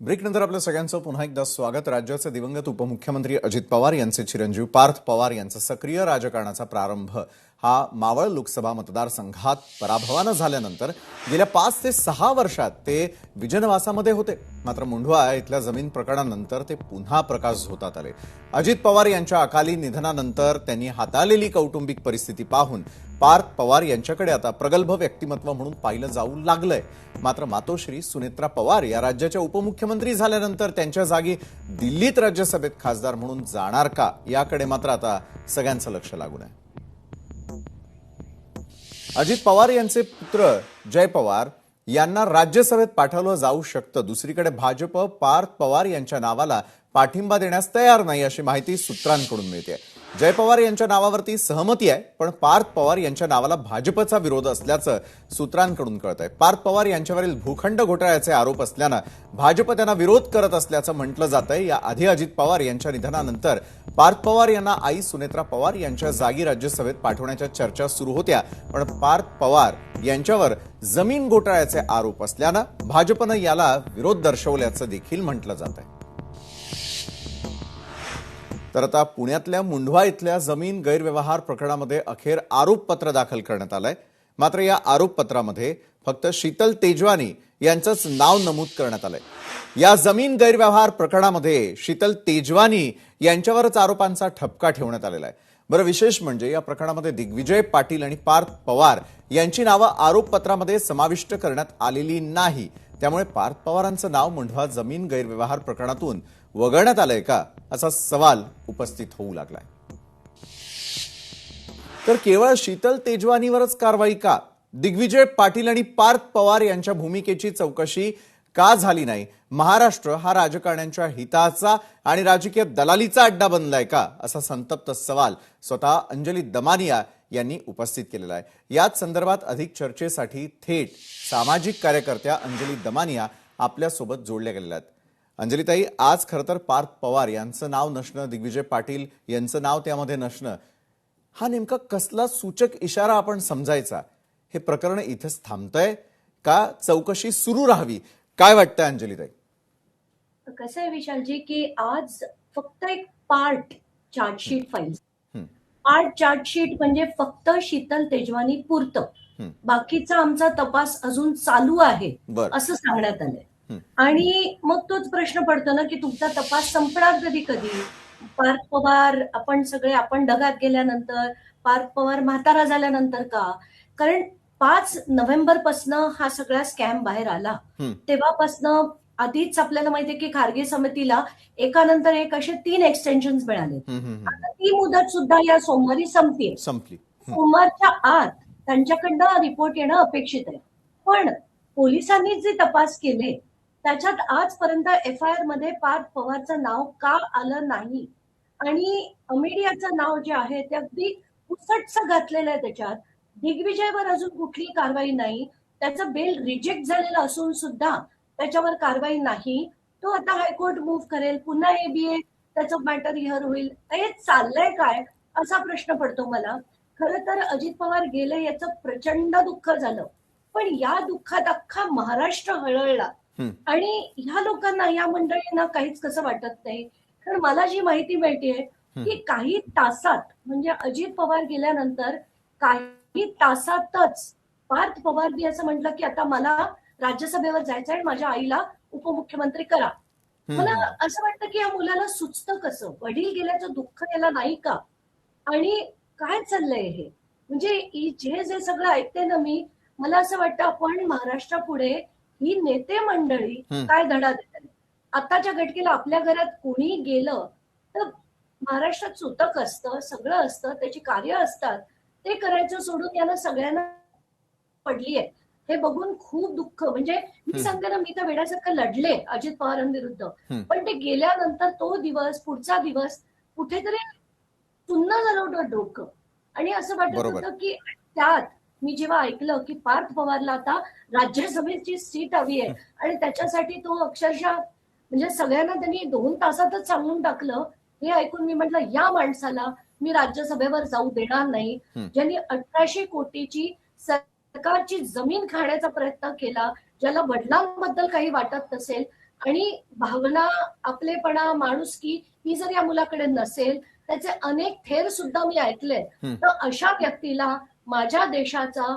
ब्रेकनंतर आपल्या सगळ्यांचं पुन्हा एकदा स्वागत। राज्याचे दिवंगत उपमुख्यमंत्री अजित पवार यांचे चिरंजीव पार्थ पवार यांचा सक्रिय राजकारणाचा प्रारंभ हा मावळ लोकसभा मतदारसंघात पराभवानं झाल्यानंतर गेल्या 5 ते 6 वर्षात ते विजनवासामध्ये होते। मात्र मुंढवा इथल्या जमीन प्रकरणानंतर ते पुन्हा प्रकाश झोतात आले। अजित पवार यांच्या अकाली निधनानंतर त्यांनी हाताळलेली कौटुंबिक परिस्थिती पाहून पार्थ पवार यांच्याकडे आता प्रगल्भ व्यक्तिमत्व म्हणून पाहिलं जाऊ लागलंय। मात्र मातोश्री सुनेत्रा पवार या राज्याच्या उपमुख्यमंत्री झाल्यानंतर त्यांच्या जागी दिल्लीत राज्यसभेत खासदार म्हणून जाणार का याकडे मात्र आता सगळ्यांचं लक्ष लागून आहे। अजित पवार यांचे पुत्र जय पवार यांना राज्यसभेत पाठवलं जाऊ शकतं। दुसरीकडे भाजप पार्थ पवार यांच्या नावाला पाठिंबा देण्यास तयार नाही अशी माहिती सूत्रांकडून मिळते। जय पवार यांच्या नावावरती सहमती आहे, पण पार्थ पवार यांच्या नावाला भाजपचा विरोध असल्याचं सूत्रांकडून कळतंय। पार्थ पवार यांच्यावरील भूखंड घोटाळ्याचे आरोप असल्यानं भाजप त्यांना विरोध करत असल्याचं म्हटलं जातंय। या आधी अजित पवार यांच्या निधनानंतर पार्थ पवार यांना आई सुनेत्रा पवार यांच्या जागी राज्यसभेत पाठवण्याच्या चर्चा सुरू होत्या, पण पार्थ पवार यांच्यावर जमीन घोटाळ्याचे आरोप असल्यानं भाजपनं याला विरोध दर्शवल्याचं देखील म्हटलं जातंय। तर आता पुण्यातल्या मुंढवा इथल्या जमीन गैरव्यवहार प्रकरणामध्ये अखेर आरोपपत्र दाखल करण्यात आलंय। मात्र या आरोपपत्रामध्ये फक्त शीतल तेजवानी यांचंच नाव नमूद करण्यात आलंय। या जमीन गैरव्यवहार प्रकरणामध्ये शीतल तेजवानी यांच्यावरच आरोपांचा ठपका ठेवण्यात आलेला आहे। बरं, विशेष म्हणजे या प्रकरणामध्ये दिग्विजय पाटील आणि पार्थ पवार यांची नावं आरोपपत्रामध्ये समाविष्ट करण्यात आलेली नाही। त्यामुळे पार्थ पवारांचं नाव मुंढवा जमीन गैरव्यवहार प्रकरणातून वगळण्यात आलंय का असा सवाल उपस्थित होऊ लागलाय। तर केवळ शीतल तेजवानीवरच कारवाई का? दिग्विजय पाटील आणि पार्थ पवार यांच्या भूमिकेची चौकशी का झाली नाही? महाराष्ट्र हा राजकारण्यांच्या हिताचा आणि राजकीय दलालीचा अड्डा बनलाय का असा संतप्त सवाल स्वतः अंजली दमानिया यांनी उपस्थित केलेला आहे। याच संदर्भात अधिक चर्चेसाठी थेट सामाजिक कार्यकर्त्या अंजली दमानिया आपल्यासोबत जोडल्या गेलेल्या आहेत। अंजलीताई, आज खरं तर पार्थ पवार यांचं नाव नसणं, दिग्विजय पाटील यांचं नाव त्यामध्ये नसणं, हा नेमका कसला सूचक इशारा आपण समजायचा? हे प्रकरण इथेच थांबतंय का चौकशी सुरू राहावी? काय वाटतंय अंजलीताई? कसं आहे विशालजी की आज फक्त एक part chargesheet file, part chargesheet म्हणजे फक्त शीतल तेजवानी पुरतं, बाकीचा आमचा तपास अजून चालू आहे असं सांगण्यात आलंय। आणि मग तोच प्रश्न पडतो ना की तुमचा तपास संपणार कधी कधी? पार्थ पवार आपण ढगात गेल्यानंतर, पार्थ पवार म्हातारा झाल्यानंतर का? कारण 5 नोव्हेंबर पासनं हा सगळा स्कॅम बाहेर आला, तेव्हापासनं आधीच आपल्याला माहितीये की खारगे समितीला एकानंतर एक असे 3 एक्सटेन्शन मिळाले। आता ती मुदत सुद्धा या सोमवारी संपली। सोमवारच्या आत त्यांच्याकडनं रिपोर्ट येणं अपेक्षित आहे। पण पोलिसांनी जे तपास केले त्याच्यात आजपर्यंत FIR मध्ये पार्थ पवारचं नाव का आलं नाही? आणि मीडियाचं नाव जे आहे ते अगदी पुसटसं घातलेलं आहे त्याच्यात। दिग्विजयवर अजून कुठली कारवाई नाही, त्याचं बेल रिजेक्ट झालेलं असून सुद्धा त्याच्यावर कारवाई नाही। तो आता हायकोर्ट मूव्ह करेल, पुन्हा ABA त्याचं मॅटर हिअर होईल। हे चाललंय काय असा प्रश्न पडतो मला। खरं तर अजित पवार गेले याचं प्रचंड दुःख झालं, पण या दुःखात अख्खा महाराष्ट्र हळहळला आणि ह्या लोकांना, या मंडळींना काहीच कसं वाटत नाही। कारण मला जी माहिती मिळतेय की काही तासात, म्हणजे अजित पवार गेल्यानंतर काही तासातच पार्थ पवारनी असं म्हटलं की आता मला राज्यसभेवर जायचं आहे, माझ्या आईला उपमुख्यमंत्री करा। मला असं वाटतं की या मुलाला सुचतं कसं? वडील गेल्याचं दुःख याला नाही का? आणि काय चाललंय हे? म्हणजे जे सगळं ऐकते ना मी, मला असं वाटतं आपण महाराष्ट्रापुढे ही नेते मंडळी काय धडा देतात? आताच्या घटकेला आपल्या घरात कोणी गेलं तर महाराष्ट्रात सुतक असतं, सगळं असतं, त्याची कार्य असतात, ते करायचं सोडून याला सगळ्यांना पडली आहे हे बघून खूप दुःख। म्हणजे मी सांगते ना, मी तर वेड्यासारखं लढले अजित पवारांविरुद्ध, पण ते गेल्यानंतर तो दिवस, पुढचा दिवस कुठेतरी सुन्न झालं होतं डोकं। आणि असं वाटत होतं की त्यात मी जेव्हा ऐकलं की पार्थ पवारला आता राज्यसभेची सीट हवी आहे आणि त्याच्यासाठी तो अक्षरशः म्हणजे सगळ्यांना त्यांनी 2 तासातच सांगून टाकलं, हे ऐकून मी म्हटलं या माणसाला मी राज्यसभेवर जाऊ देणार नाही, ज्यांनी 1800 कोटीची सरकारची जमीन खाण्याचा प्रयत्न केला, ज्याला वडिलांबद्दल काही वाटत नसेल, आणि भावना, आपलेपणा, माणुसकी ही जर या मुलाकडे नसेल, त्याचे अनेक थेर सुद्धा मी ऐकले. तर अशा व्यक्तीला माझ्या देशाचा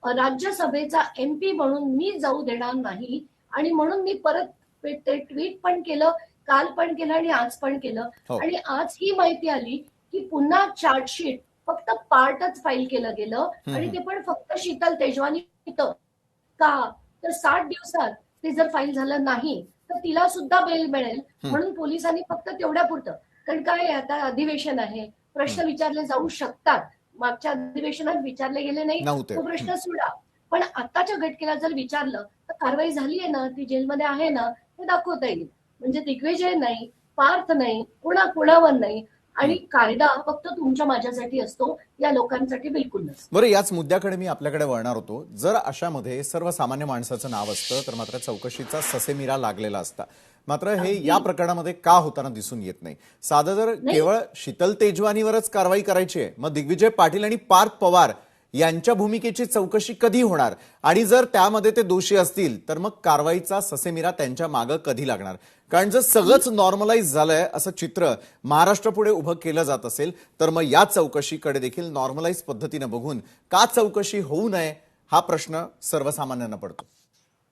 राज्यसभेचा MP म्हणून मी जाऊ देणार नाही. आणि म्हणून मी परत ते ट्विट पण केलं, काल पण केलं आणि आज पण केलं. हो. आणि आज ही माहिती आली की पुन्हा चार्जशीट फक्त पार्टच फाईल केलं गेलं आणि ते पण फक्त शीतल तेजवानी का तर 60 दिवसात ते जर फाईल झालं नाही तर तिला सुद्धा बेल मिळेल. म्हणून पोलिसांनी फक्त तेवढ्या पुरतं, कारण काय आता अधिवेशन आहे, प्रश्न विचारले जाऊ शकतात. मागच्या अधिवेशनात विचारले गेले नाही, नव्हते. तो प्रश्न सोडा. पण आताच्या घटकेला जर विचारलं तर कारवाई झाली आहे ना, ती जेलमध्ये आहे ना, हे दाखवता येईल. म्हणजे दिग्विजय नाही, पार्थ नाही, कुणावर नाही. आणि कायदा फक्त तुमच्या माझ्यासाठी असतो, या लोकांसाठी बिलकुल नसतो. बरं, याच मुद्द्याकडे मी आपल्याकडे वळणार होतो. जर अशामध्ये सर्वसामान्य माणसाचं नाव असतं तर मात्र चौकशीचा ससेमिरा लागलेला असता. मात्र हे या प्रकरणामध्ये का होताना दिसून येत नाही? साधं जर केवळ शीतल तेजवानीवरच कारवाई करायची आहे, मग दिग्विजय पाटील आणि पार्थ पवार यांच्या भूमिकेची चौकशी कधी होणार? आणि जर त्यामध्ये ते दोषी असतील तर मग कारवाईचा ससेमिरा त्यांच्या मागं कधी लागणार? कारण जर सगळंच नॉर्मलाइज झालंय असं चित्र महाराष्ट्रापुढे उभं केलं जात असेल तर मग या चौकशीकडे देखील नॉर्मलाइज पद्धतीनं बघून का चौकशी होऊ नये हा प्रश्न सर्वसामान्यांना पडतो.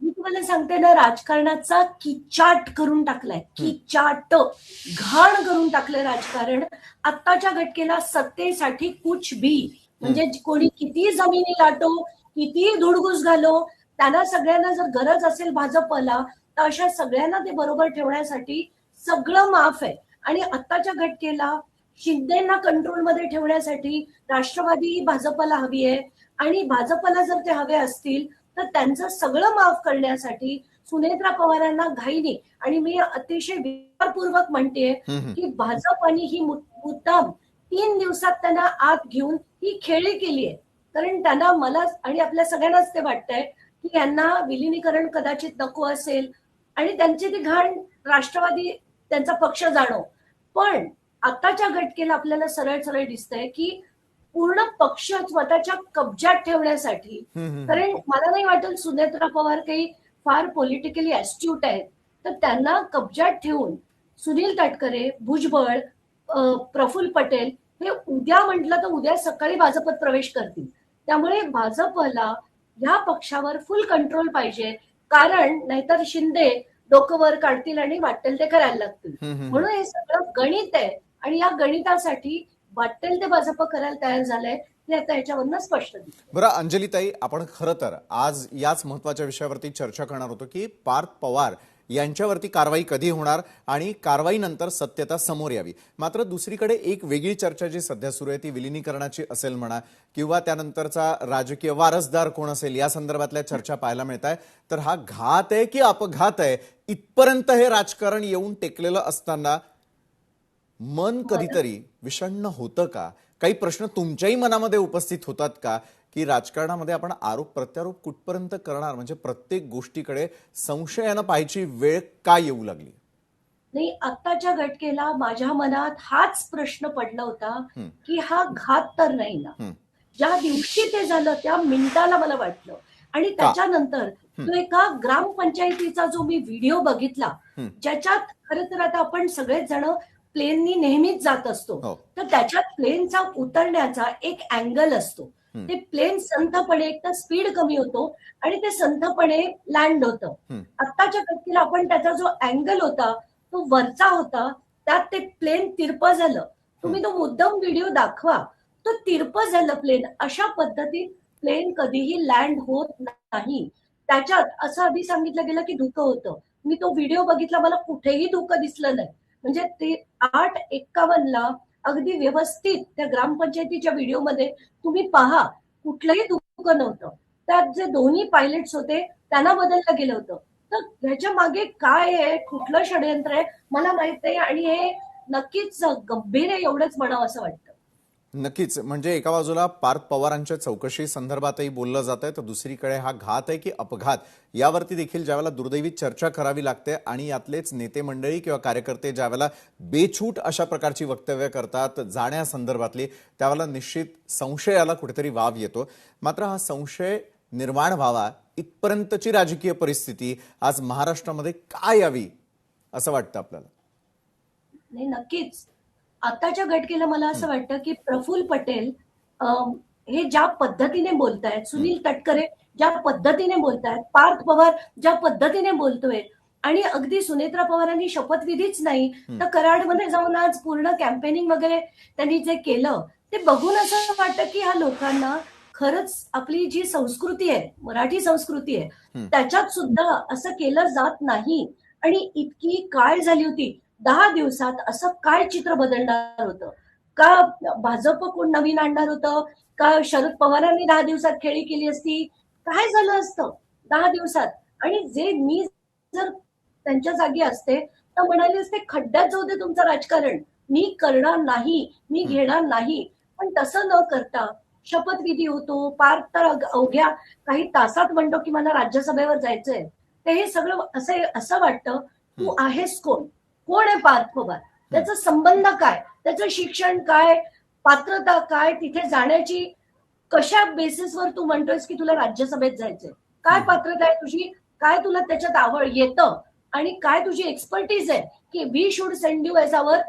मी तुम्हाला सांगते ना, राजकारणाचा किचाट करून टाकलाय, किचाट, घाण करून टाकलंय राजकारण. आत्ताच्या घटकेला सत्तेसाठी कुछ भी, म्हणजे कोणी किती जमिनी लाटो, किती धुडगूस घालो, त्यांना सगळ्यांना जर गरज असेल भाजपला तर अशा सगळ्यांना ते बरोबर ठेवण्यासाठी सगळं माफ आहे. आणि आत्ताच्या घटकेला शिंदेना कंट्रोलमध्ये ठेवण्यासाठी राष्ट्रवादी भाजपला हवी आहे. आणि भाजपला जर ते हवे असतील तर त्यांचं सगळं माफ करण्यासाठी सुनेत्रा पवारांना घाईने, आणि मी अतिशय विचारपूर्वक म्हणतेय की भाजपने ही मुद्दाम 3 दिवसात त्यांना आत घेऊन ही खेळी केली आहे. कारण त्यांना, मला आणि आपल्या सगळ्यांनाच ते वाटतंय की यांना विलिनीकरण कदाचित नको असेल आणि त्यांची ती घाण राष्ट्रवादी त्यांचा पक्ष जाणो. पण आताच्या घटकेला आपल्याला सरळ सरळ दिसतंय की पूर्ण पक्ष स्वतःच्या कब्जात ठेवण्यासाठी, कारण मला नाही वाटत सुनेत्रा पवार काही फार पॉलिटिकली ऍस्ट्यूट आहेत, तर त्यांना कब्जात ठेवून सुनील तटकरे, भुजबळ, प्रफुल्ल पटेल हे उद्या म्हटलं तर उद्या सकाळी भाजपत प्रवेश करतील. त्यामुळे भाजपला ह्या पक्षावर फुल कंट्रोल पाहिजे, कारण नाहीतर शिंदे डोकं वर काढतील आणि वाटेल ते करायला लागतील. म्हणून हे सगळं गणित आहे आणि या गणितासाठी वाटेल ते भाजप करायला तयार झालंय, हे आता याच्यावरनं स्पष्ट दिसतं. बरं अंजलीताई, आपण खरं तर आज याच महत्वाच्या विषयावरती चर्चा करणार होतो की पार्थ पवार यांच्यावरती कारवाई कधी होणार आणि कारवाईनंतर सत्यता समोर यावी. मात्र दुसरीकडे एक वेगळी चर्चा जी सध्या सुरू आहे ती विलिनीकरणाची असेल म्हणा, किंवा त्यानंतरचा राजकीय वारसदार कोण असेल या संदर्भातल्या चर्चा पाहायला मिळत आहे. तर हा घात आहे की अपघात आहे, इथपर्यंत हे राजकारण येऊन टेकलेलं असताना मन कधीतरी विषण्ण होतं का? काही प्रश्न तुमच्याही मनामध्ये उपस्थित होतात का की राजकारणामध्ये आपण आरोप प्रत्यारोप कुठपर्यंत करणार? म्हणजे प्रत्येक गोष्टीकडे संशयानं पाहायची वेळ का येऊ लागली? नाही, आत्ताच्या घटकेला माझ्या मनात हाच प्रश्न पडला होता की हा घात तर नाही ना. ज्या दिवशी ते झालं त्या मिनिटाला मला वाटलं. आणि त्याच्यानंतर तो एका ग्रामपंचायतीचा जो मी व्हिडिओ बघितला, ज्याच्यात खरं तर आता आपण सगळेच जण प्लेननी नेहमीच जात असतो, तर त्याच्यात प्लेनचा उतरण्याचा एक अँगल असतो. ते प्लेन संथपणे, एक तर स्पीड कमी होतो आणि ते संथपणे लँड होतं. आत्ताच्या घटनेला आपण त्याचा जो अँगल होता तो वरचा होता, त्यात ते प्लेन तिरपं झालं. तुम्ही तो मुद्दाम व्हिडिओ दाखवा, तो तिरपं झालं प्लेन. अशा पद्धतीत प्लेन कधीही लँड होत नाही. त्याच्यात असं आधी सांगितलं गेलं की धुकं होतं. मी तो व्हिडिओ बघितला, मला कुठेही धुकं दिसलं नाही. म्हणजे ते 8:51ला अगदी व्यवस्थित त्या ग्रामपंचायतीच्या व्हिडिओमध्ये तुम्ही पहा, कुठलंही धुकं नव्हतं. त्यात जे दोन्ही पायलट्स होते त्यांना बदललं गेलं होतं. तर ह्याच्या मागे काय आहे, कुठलं षडयंत्र आहे मला माहित नाही. आणि हे नक्कीच गंभीर आहे, एवढंच म्हणावं असं वाटतं. नक्कीच. म्हणजे एका बाजूला पार्थ पवारांच्या चौकशी संदर्भातही बोललं जात आहे, तर दुसरीकडे हा घात आहे की अपघात यावरती देखील ज्यावेळेला दुर्दैवी चर्चा करावी लागते आणि यातलेच नेते मंडळी किंवा कार्यकर्ते ज्यावेळेला बेछूट अशा प्रकारची वक्तव्य करतात जाण्यासंदर्भातली, त्यावेळेला निश्चित संशयाला कुठेतरी वाव येतो. मात्र हा संशय निर्माण व्हावा इथपर्यंतची राजकीय परिस्थिती आज महाराष्ट्रामध्ये काय यावी असं वाटतं आपल्याला? नाही, नक्कीच. आताच्या घटकेला मला असं वाटतं, की प्रफुल्ल पटेल हे ज्या पद्धतीने बोलतायत, सुनील तटकरे ज्या पद्धतीने बोलतायत, पार्थ पवार ज्या पद्धतीने बोलतोय आणि अगदी सुनेत्रा पवारांनी शपथविधीच नाही, तर कराडमध्ये जाऊन आज पूर्ण कॅम्पेनिंग वगैरे त्यांनी जे केलं, ते बघून असं वाटतं, की ह्या लोकांना खरंच आपली जी संस्कृती आहे, मराठी संस्कृती आहे, त्याच्यात सुद्धा असं केलं जात नाही आणि इतकी काय झाली होती. 10 दिवसात असं काय चित्र बदलणार होतं? का भाजप कोण नवीन आणणार होतं? का शरद पवारांनी 10 दिवसात खेळी केली असती? काय झालं असतं 10 दिवसात? आणि जे मी जर त्यांच्या जागी असते, तर म्हणाले असते, "खड्ड्यात जाऊ दे तुमचं राजकारण. मी करणार नाही, मी घेणार नाही." पण तसं न करता शपथविधी होतो. पार तर अवघ्या काही तासात म्हणतो, की मला राज्यसभेवर जायचंय. तर हे सगळं असं वाटतं, तू आहेस कोण? कोण आहे पार्थ पवार? त्याचा संबंध काय? त्याचं शिक्षण काय? पात्रता काय? तिथे जाण्याची कशा बेसिसवर तू म्हणतोयस की तुला राज्यसभेत जायचंय? काय पात्रता आहे तुझी? काय तुला त्याच्यात आवड येतं? आणि काय तुझी एक्सपर्टीज आहे की we should send you as our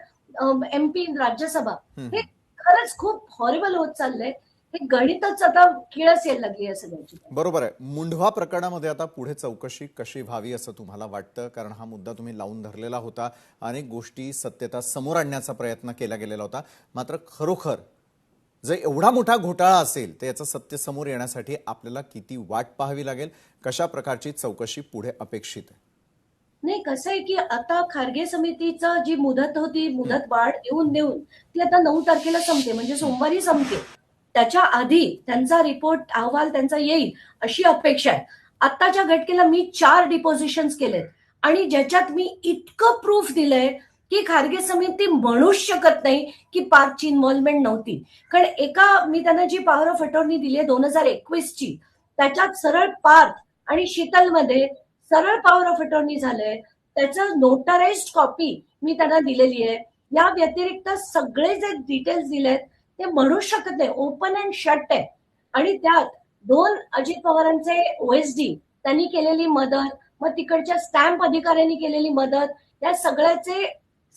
MP in Rajya Sabha? हे खरंच खूप हॉरिबल होत चाललंय. हे गणितच आता किळस यायला लागली आहे सगळ्याची. बरोबर आहे. मुंढवा प्रकरणामध्ये आता पुढे चौकशी कशी व्हावी असं तुम्हाला वाटतं? कारण हा मुद्दा तुम्ही लावून धरलेला होता. अनेक गोष्टी सत्यता समोर आणण्याचा प्रयत्न केला गेलेला होता. मात्र खरोखर जर एवढा मोठा घोटाळा असेल तर याचं सत्य समोर येण्यासाठी आपल्याला किती वाट पाहावी लागेल? कशा प्रकारची चौकशी पुढे अपेक्षित आहे? नाही, कसं आहे की आता खारगे समितीचा जी मुदत होती, मुदत वाढ देऊन देऊन ती आता 9 तारखेला संपते, म्हणजे सोमवारी संपते. त्याच्या आधी त्यांचा रिपोर्ट अहवाल त्यांचा येईल अशी अपेक्षा आहे. आत्ताच्या घटनेला मी 4 डिपॉझिशन्स केलेत आणि ज्याच्यात मी इतकं प्रूफ दिलंय की खारगे समिती म्हणूच शकत नाही की पार्थची इन्व्हॉल्वमेंट नव्हती. कारण मी त्यांना जी पॉवर ऑफ अटॉर्नी दिली आहे 2021 ची, त्याच्यात सरळ पार्थ आणि शीतलमध्ये सरळ पॉवर ऑफ अटॉर्नी झालंय. त्याचं नोटाराइज्ड कॉपी मी त्यांना दिलेली आहे. या व्यतिरिक्त सगळे जे डिटेल्स दिलेत ते म्हणूच शकत नाही. ओपन अँड शट आहे. आणि त्यात 2 अजित पवारांचे OSD त्यांनी केलेली मदत, मग तिकडच्या स्टॅम्प अधिकाऱ्यांनी केलेली मदत, या सगळ्याचे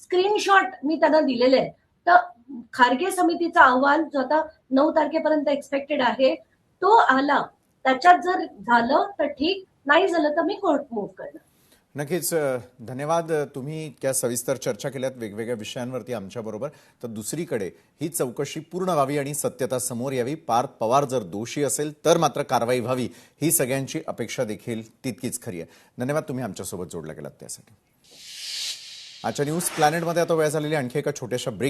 स्क्रीनशॉट मी त्यांना दिलेले आहेत. तर खारगे समितीचा अहवाल जो आता 9 तारखेपर्यंत एक्सपेक्टेड आहे, तो आला. त्याच्यात जर झालं तर ठीक, नाही झालं तर मी कोर्ट मूव्ह करणार. नक्कीच धन्यवाद. तुम्ही इतक्या सविस्तर चर्चा केल्यात वेगवेगळ्या विषयांवरती आमच्याबरोबर. तर दुसरीकडे ही चौकशी पूर्ण व्हावी आणि सत्यता समोर यावी. पार्थ पवार जर दोषी असेल तर मात्र कारवाई व्हावी ही सगळ्यांची अपेक्षा देखील तितकीच खरी आहे. धन्यवाद, तुम्ही आमच्यासोबत जोडला गेलात त्यासाठी. आजच्या न्यूज प्लॅनेटमध्ये आता वेळ झालेली आणखी एका छोट्याशा ब्रेक